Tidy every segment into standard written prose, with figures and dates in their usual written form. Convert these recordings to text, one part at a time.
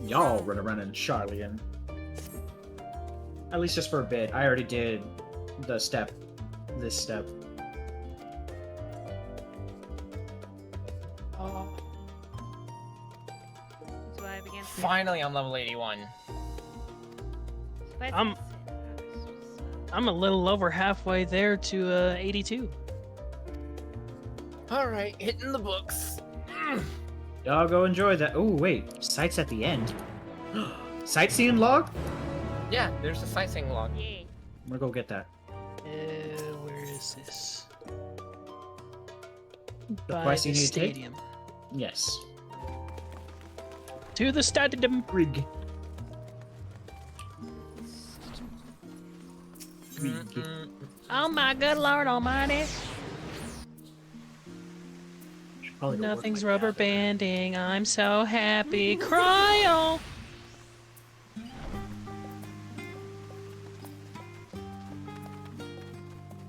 Y'all run around in Sharlayan. At least just for a bit. I already did the step. This step. Oh. So I began. Finally, I'm level 81. I'm a little over halfway there to 82. Alright, hitting the books. Y'all go enjoy that. Oh, wait. Sight's at the end. Sightseeing log? Yeah, there's a sightseeing log. Yeah. I'm gonna go get that. Where is this? The By quest the you need to take? stadium. Yes. To the stadium. Rig. Oh my good lord almighty. Probably go work Nothing's my rubber gather. banding. I'm so happy. Cryo.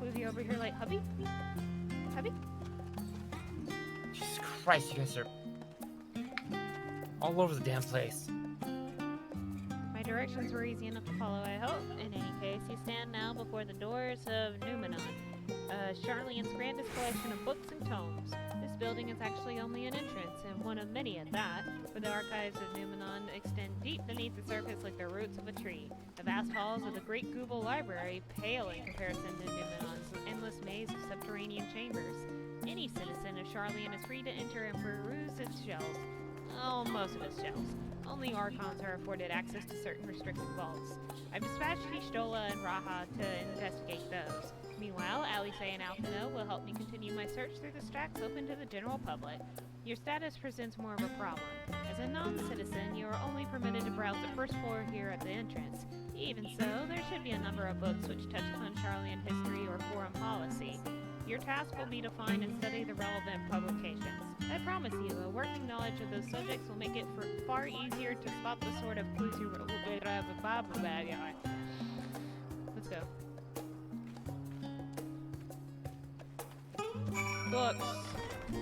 Was he over here like, hubby? Hubby? Jesus Christ, you guys are all over the damn place. My directions were easy enough to follow, I hope. In any case, you stand now before the doors of Numenon, Sharlayan's grandest collection of books and tomes. This building is actually only an entrance, and one of many at that, for the archives of Numenon extend deep beneath the surface like the roots of a tree. The vast halls of the Great Google Library pale in comparison to Numenon's endless maze of subterranean chambers. Any citizen of Sharlayan is free to enter and peruse its shelves. Oh, most of its shelves. Only Archons are afforded access to certain restricted vaults. I've dispatched Hishtola and Raha to investigate those. Meanwhile, Alice and Alphino will help me continue my search through the tracks open to the general public. Your status presents more of a problem. As a non-citizen, you are only permitted to browse the first floor here at the entrance. Even so, there should be a number of books which touch upon Sharlayan history or foreign policy. Your task will be to find and study the relevant publications. I promise you, a working knowledge of those subjects will make it far easier to spot the sort of clues you... Let's go. Books.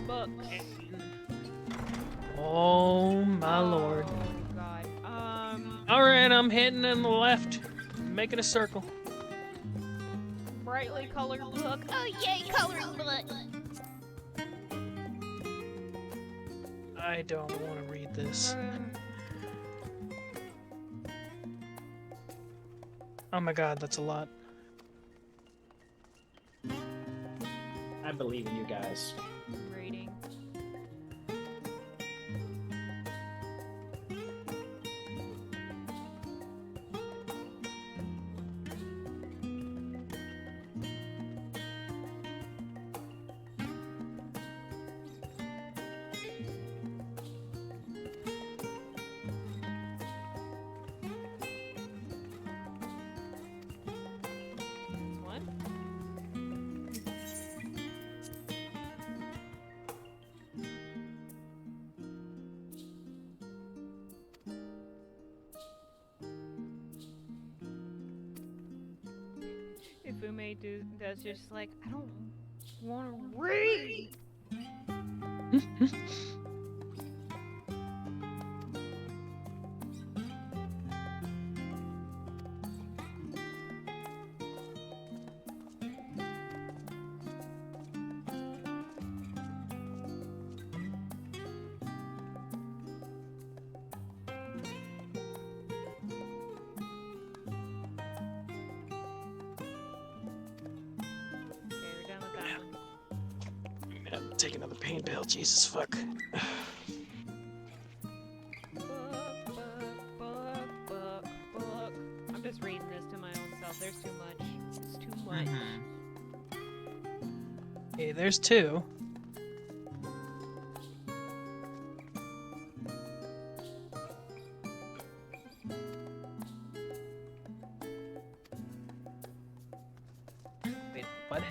Books. Oh my lord. Oh, God. Alright, I'm heading in the left. Making a circle. Brightly colored book. Oh, yay, coloring book. I don't want to read this. Oh my god, that's a lot. I believe in you guys. Reading. If Ume does just like, I don't want to read. Take another pain pill, Jesus fuck. Book. I'm just reading this to my own self. There's too much. It's too much. Okay, there's two. Wait, what?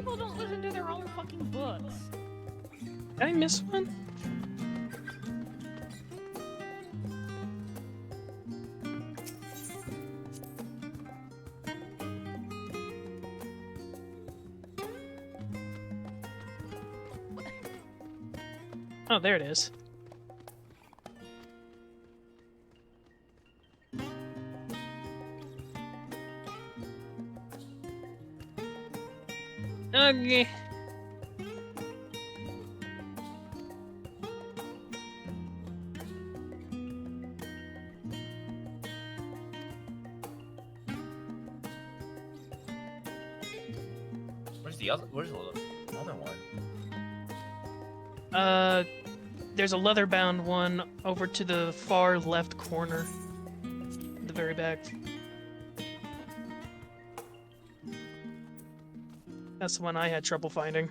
people don't listen to their own fucking books. Did I miss one? Oh, there it is. Okay. Where's the other? Where's the other one? There's a leather-bound one over to the far left corner. The very back. That's the one I had trouble finding.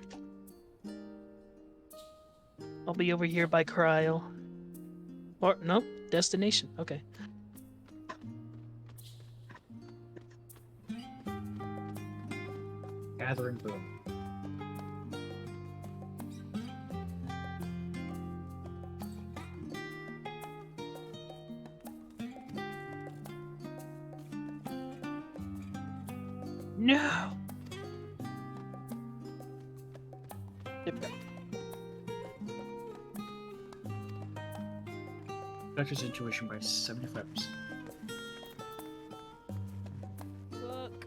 I'll be over here by Cryle. Or, nope, destination. Okay. Gathering boom. No! There we go. Doctor's intuition by 75%. Look.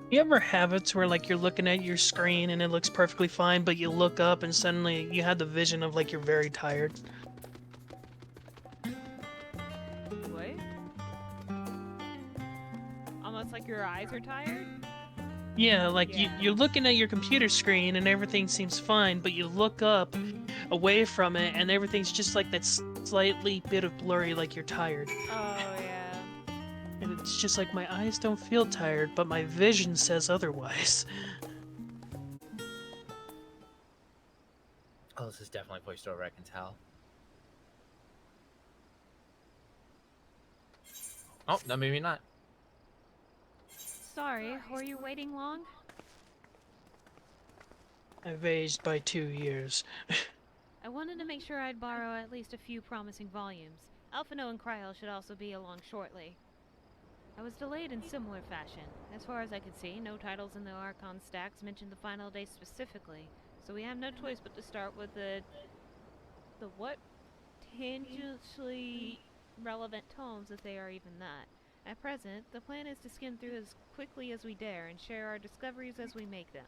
You ever have it where like you're looking at your screen and it looks perfectly fine, but you look up and suddenly you have the vision of like you're very tired? What? Almost like your eyes are tired? Yeah, like Yeah. you're looking at your computer screen and everything seems fine, but you look up away from it and everything's just like that slightly bit of blurry, like you're tired. Oh, yeah. And it's just like my eyes don't feel tired, but my vision says otherwise. Oh, this is definitely a place store where I can tell. Oh, no, maybe not. Sorry, were you waiting long? I've aged by 2 years. I wanted to make sure I'd borrow at least a few promising volumes. Alphino and Cryle should also be along shortly. I was delayed in similar fashion. As far as I could see, no titles in the Archon stacks mentioned the final day specifically, so we have no choice but to start with the what? Tangentially relevant tomes, if they are even that. At present, the plan is to skim through as quickly as we dare and share our discoveries as we make them.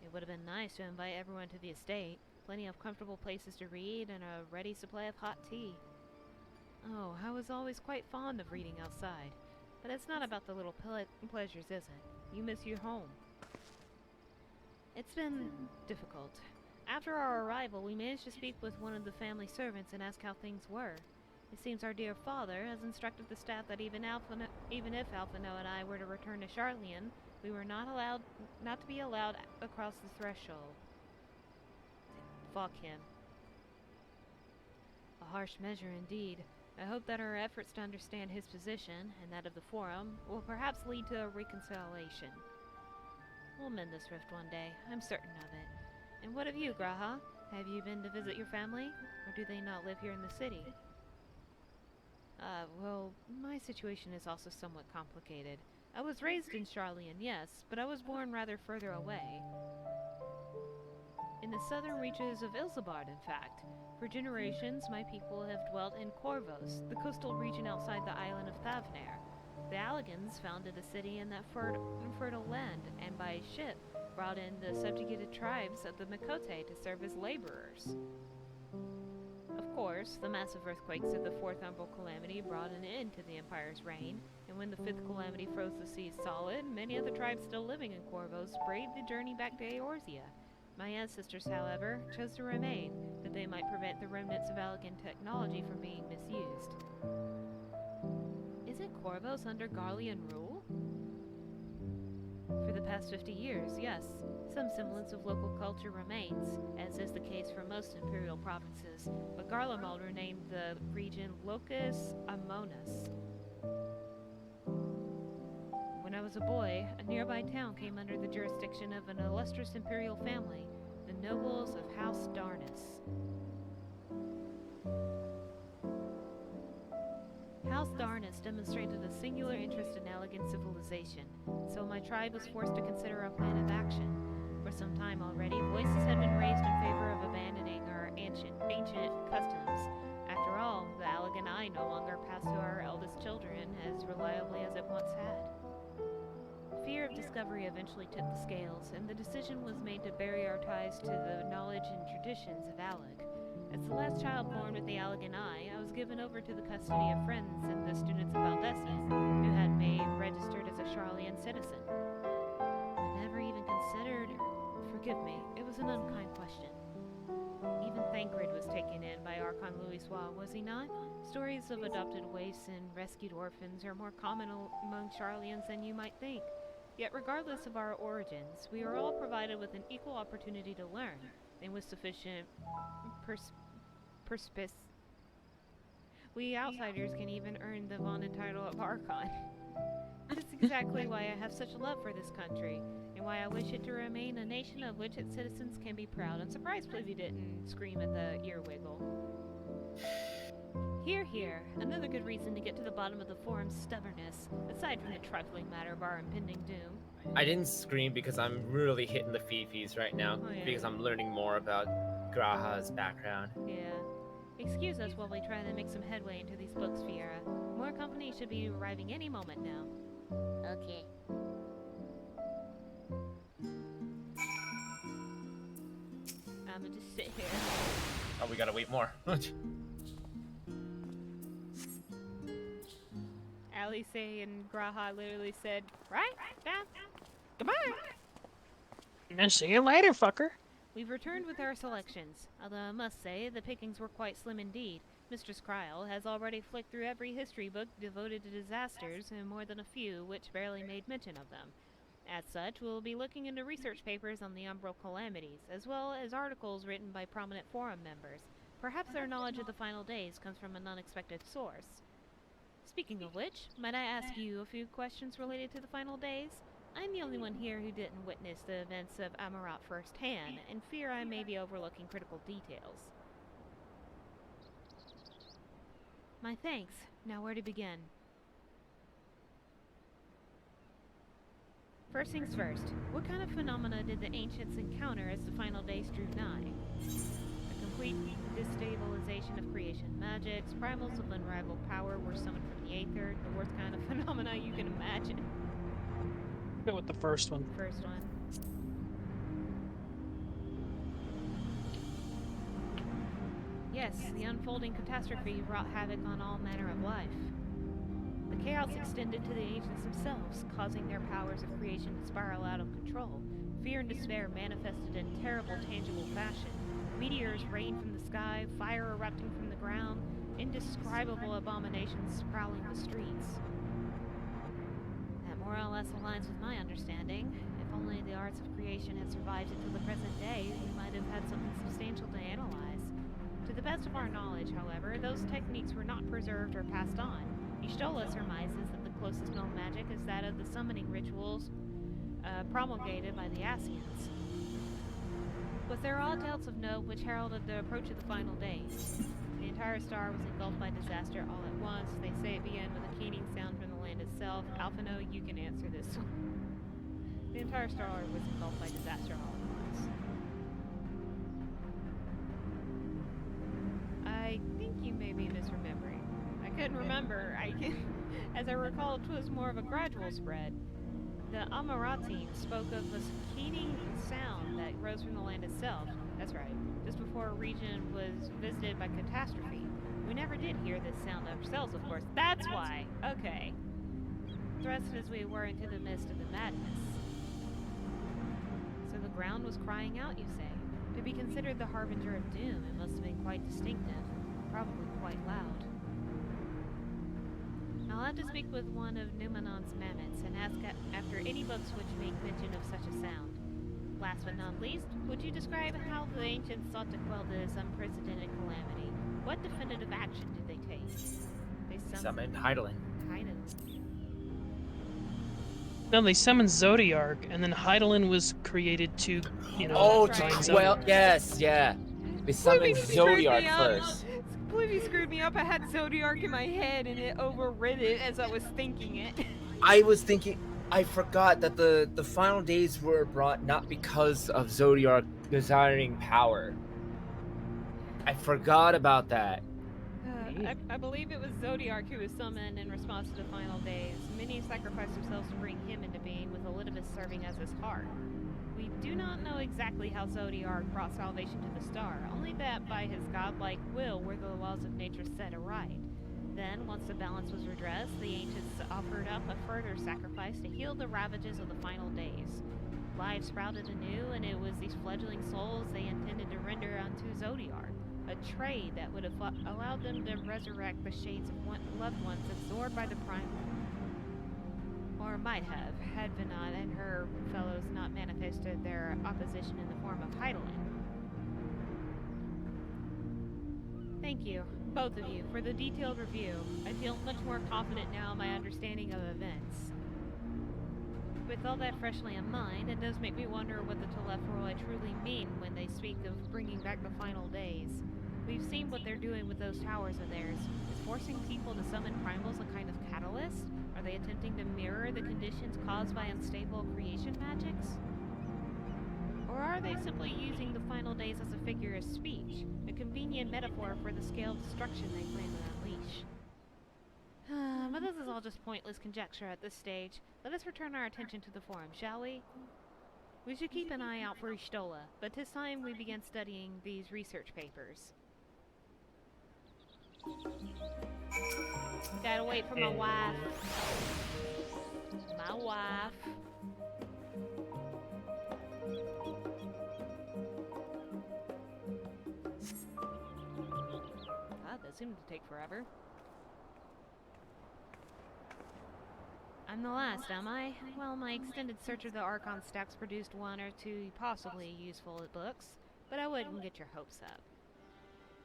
It would have been nice to invite everyone to the estate, plenty of comfortable places to read, and a ready supply of hot tea. Oh, I was always quite fond of reading outside. But it's not about the little pleasures, is it? You miss your home. It's been difficult. After our arrival, we managed to speak with one of the family servants and ask how things were. It seems our dear father has instructed the staff that even if Alphino and I were to return to Sharlayan, we were not to be allowed across the threshold. Fuck him. A harsh measure indeed. I hope that our efforts to understand his position, and that of the Forum, will perhaps lead to a reconciliation. We'll mend this rift one day, I'm certain of it. And what of you, Graha? Have you been to visit your family? Or do they not live here in the city? Well, my situation is also somewhat complicated. I was raised in Sharlayan, yes, but I was born rather further away. In the southern reaches of Ilzabard, in fact. For generations, my people have dwelt in Corvos, the coastal region outside the island of Thavnair. The Alligans founded a city in that fertile land, and by ship brought in the subjugated tribes of the Mikote to serve as laborers. Of course, the massive earthquakes of the Fourth Umbral Calamity brought an end to the Empire's reign, and when the Fifth Calamity froze the seas solid, many of the tribes still living in Corvos braved the journey back to Eorzea. My ancestors, however, chose to remain, that they might prevent the remnants of Allagan technology from being misused. Isn't Corvos under Garlean rule? For the past 50 years, yes. Some semblance of local culture remains, as is the case for most imperial provinces, but Garlemald renamed the region Locus Amonis. When I was a boy, a nearby town came under the jurisdiction of an illustrious imperial family, the nobles of House Darnus. House Darnus demonstrated a singular interest in elegant civilization, so my tribe was forced to consider a plan of action. For some time already, voices had been raised in favor of abandoning our ancient customs. After all, the Allegheny no longer passed to our eldest children as reliably as it once had. Fear of discovery eventually tipped the scales, and the decision was made to bury our ties to the knowledge and traditions of Alleg. As the last child born with the Allegheny, I was given over to the custody of friends and the students of Valdesman, who had me registered as a Sharlayan citizen. I never even considered... Forgive me, it was an unkind question. Even Thancred was taken in by Archon Louisois, was he not? Stories of adopted waifs and rescued orphans are more common among Sharlayans than you might think. Yet regardless of our origins, we are all provided with an equal opportunity to learn, and with sufficient perspice. We outsiders can even earn the vaunted title of Archon. This is exactly why I have such a love for this country, and why I wish it to remain a nation of which its citizens can be proud. I'm surprised Plivy didn't scream at the ear wiggle. Hear, hear. Another good reason to get to the bottom of the forum's stubbornness, aside from the trifling matter of our impending doom. I didn't scream because I'm really hitting the fifis right now, Oh, yeah. because I'm learning more about Graha's background. Yeah. Excuse us while we try to make some headway into these books, Fiera. More company should be arriving any moment now. Okay. I'm gonna just sit here. Oh, we gotta wait more. Alice and Graha literally said, right? Down. Goodbye. And see you later, fucker. We've returned with our selections, although I must say the pickings were quite slim indeed. Mistress Kryl has already flicked through every history book devoted to disasters, and more than a few which barely made mention of them. As such, we'll be looking into research papers on the umbral calamities, as well as articles written by prominent forum members. Perhaps their knowledge of the final days comes from an unexpected source. Speaking of which, might I ask you a few questions related to the final days? I'm the only one here who didn't witness the events of Amarat firsthand, and fear I may be overlooking critical details. My thanks. Now where to begin? First things first, what kind of phenomena did the ancients encounter as the final days drew nigh? A complete destabilization of creation magics, primals of unrivaled power were summoned from the Aether, the worst kind of phenomena you can imagine. Go with the first one. First one. Yes, the unfolding catastrophe wrought havoc on all manner of life. The chaos extended to the ancients themselves, causing their powers of creation to spiral out of control. Fear and despair manifested in terrible, tangible fashion. Meteors rained from the sky, fire erupting from the ground, indescribable abominations prowling the streets. That more or less aligns with my understanding. If only the arts of creation had survived until the present day, we might have had something substantial to analyze. To the best of our knowledge, however, those techniques were not preserved or passed on. Ishtola surmises that the closest known magic is that of the summoning rituals promulgated by the Asians. Was there aught else of note which heralded the approach of the final days? The entire star was engulfed by disaster all at once. They say it began with a keening sound from the land itself. Alphino, you can answer this one. The entire star was engulfed by disaster all at once. I think you may be misremembering. I couldn't remember. As I recall, it was more of a gradual spread. The Amarati spoke of a keening sound that rose from the land itself. That's right, just before a region was visited by catastrophe. We never did hear this sound ourselves, of course. That's why! Okay. Thrust as we were into the midst of the madness. So the ground was crying out, you say? To be considered the harbinger of doom, it must have been quite distinctive. Probably quite loud. I'll have to speak with one of Numenon's mammoths and ask after any books which make mention of such a sound. Last but not least, would you describe how the ancients sought to quell this unprecedented calamity? What definitive action did they take? They Summoned Heidelin. Titan. No, they summoned Zodiark, and then Heidelin was created to, you know. Oh, that's to right. quell. Zodiark. Yes, yeah. They summoned Zodiark first. Completely screwed me up. I had Zodiark in my head and it overrid it as I was thinking it. I was thinking. I forgot that the final days were brought not because of Zodiark desiring power. I forgot about that. I believe it was Zodiark who was summoned in response to the final days. Many sacrificed themselves to bring him into being, with Elidibus serving as his heart. We do not know exactly how Zodiark brought salvation to the star, only that by his godlike will were the laws of nature set aright. Then, once the balance was redressed, the ancients offered up a further sacrifice to heal the ravages of the final days. Life sprouted anew, and it was these fledgling souls they intended to render unto Zodiark, a trade that would have allowed them to resurrect the shades of loved ones absorbed by the primal. Or might have, had Vinod and her fellows not manifested their opposition in the form of Heidelin. Thank you, both of you, for the detailed review. I feel much more confident now in my understanding of events. With all that freshly in mind, it does make me wonder what the Telepharoi truly mean when they speak of bringing back the final days. We've seen what they're doing with those towers of theirs. Is forcing people to summon primals a kind of catalyst? Are they attempting to mirror the conditions caused by unstable creation magics? Or are they simply using the final days as a figure of speech, a convenient metaphor for the scale of destruction they plan to unleash? But this is all just pointless conjecture at this stage. Let us return our attention to the forum, shall we? We should keep an eye out for Ishtola, but 'tis time we began studying these research papers. Gotta wait for my wife. My wife. God, that seemed to take forever. I'm the last, am I? Well, my extended search of the Archon stacks produced one or two possibly useful books, but I wouldn't get your hopes up.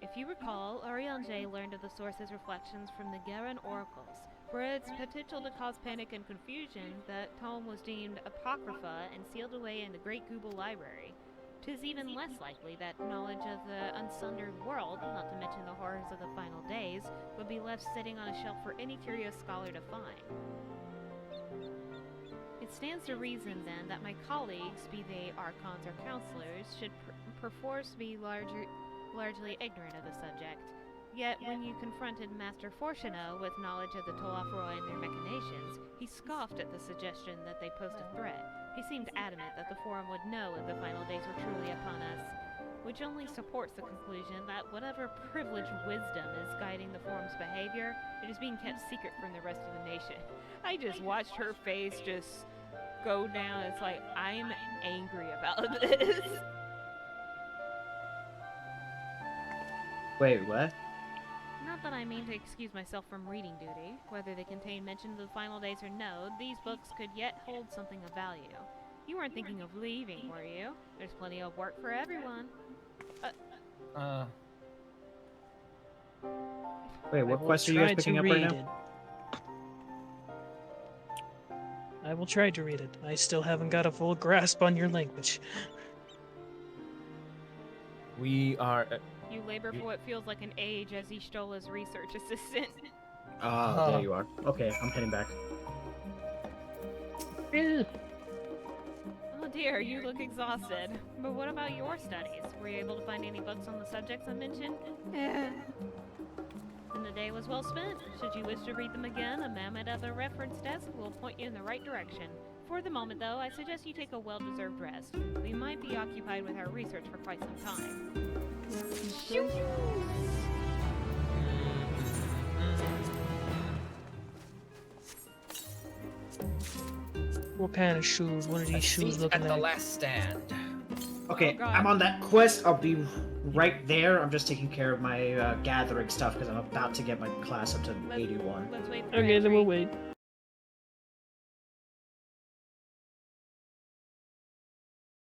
If you recall, Urianger learned of the source's reflections from the Garen oracles. For its potential to cause panic and confusion, that tome was deemed apocrypha and sealed away in the Great Google Library. 'Tis even less likely that knowledge of the unsundered world, not to mention the horrors of the final days, would be left sitting on a shelf for any curious scholar to find. It stands to reason, then, that my colleagues, be they archons or counselors, should perforce be largely ignorant of the subject. Yet, when you confronted Master Fortuno with knowledge of the Telepharoi and their machinations, he scoffed at the suggestion that they posed a threat. He seemed adamant that the Forum would know if the final days were truly upon us, which only supports the conclusion that whatever privileged wisdom is guiding the Forum's behavior, it is being kept secret from the rest of the nation. I just watched her face just go down. It's like, I'm angry about this. Wait, what? Not that I mean to excuse myself from reading duty. Whether they contain mention of the final days or no, these books could yet hold something of value. You weren't thinking of leaving, were you? There's plenty of work for everyone. Wait, what quest are you guys picking up right now? I will try to read it. I still haven't got a full grasp on your language. We are. You labor for what feels like an age as Ishtola's research assistant. Ah, there you are. Okay, I'm heading back. Oh dear, you look exhausted. But what about your studies? Were you able to find any books on the subjects I mentioned? And the day was well spent. Should you wish to read them again, a mammoth at the reference desk will point you in the right direction. For the moment, though, I suggest you take a well-deserved rest. We might be occupied with our research for quite some time. Shoo! What kind of shoes? What are these shoes looking at the like? last stand. Okay, God. I'm on that quest. I'll be right there. I'm just taking care of my gathering stuff because I'm about to get my class up to Let's- 81. Let's wait for Okay, then entry. we'll wait.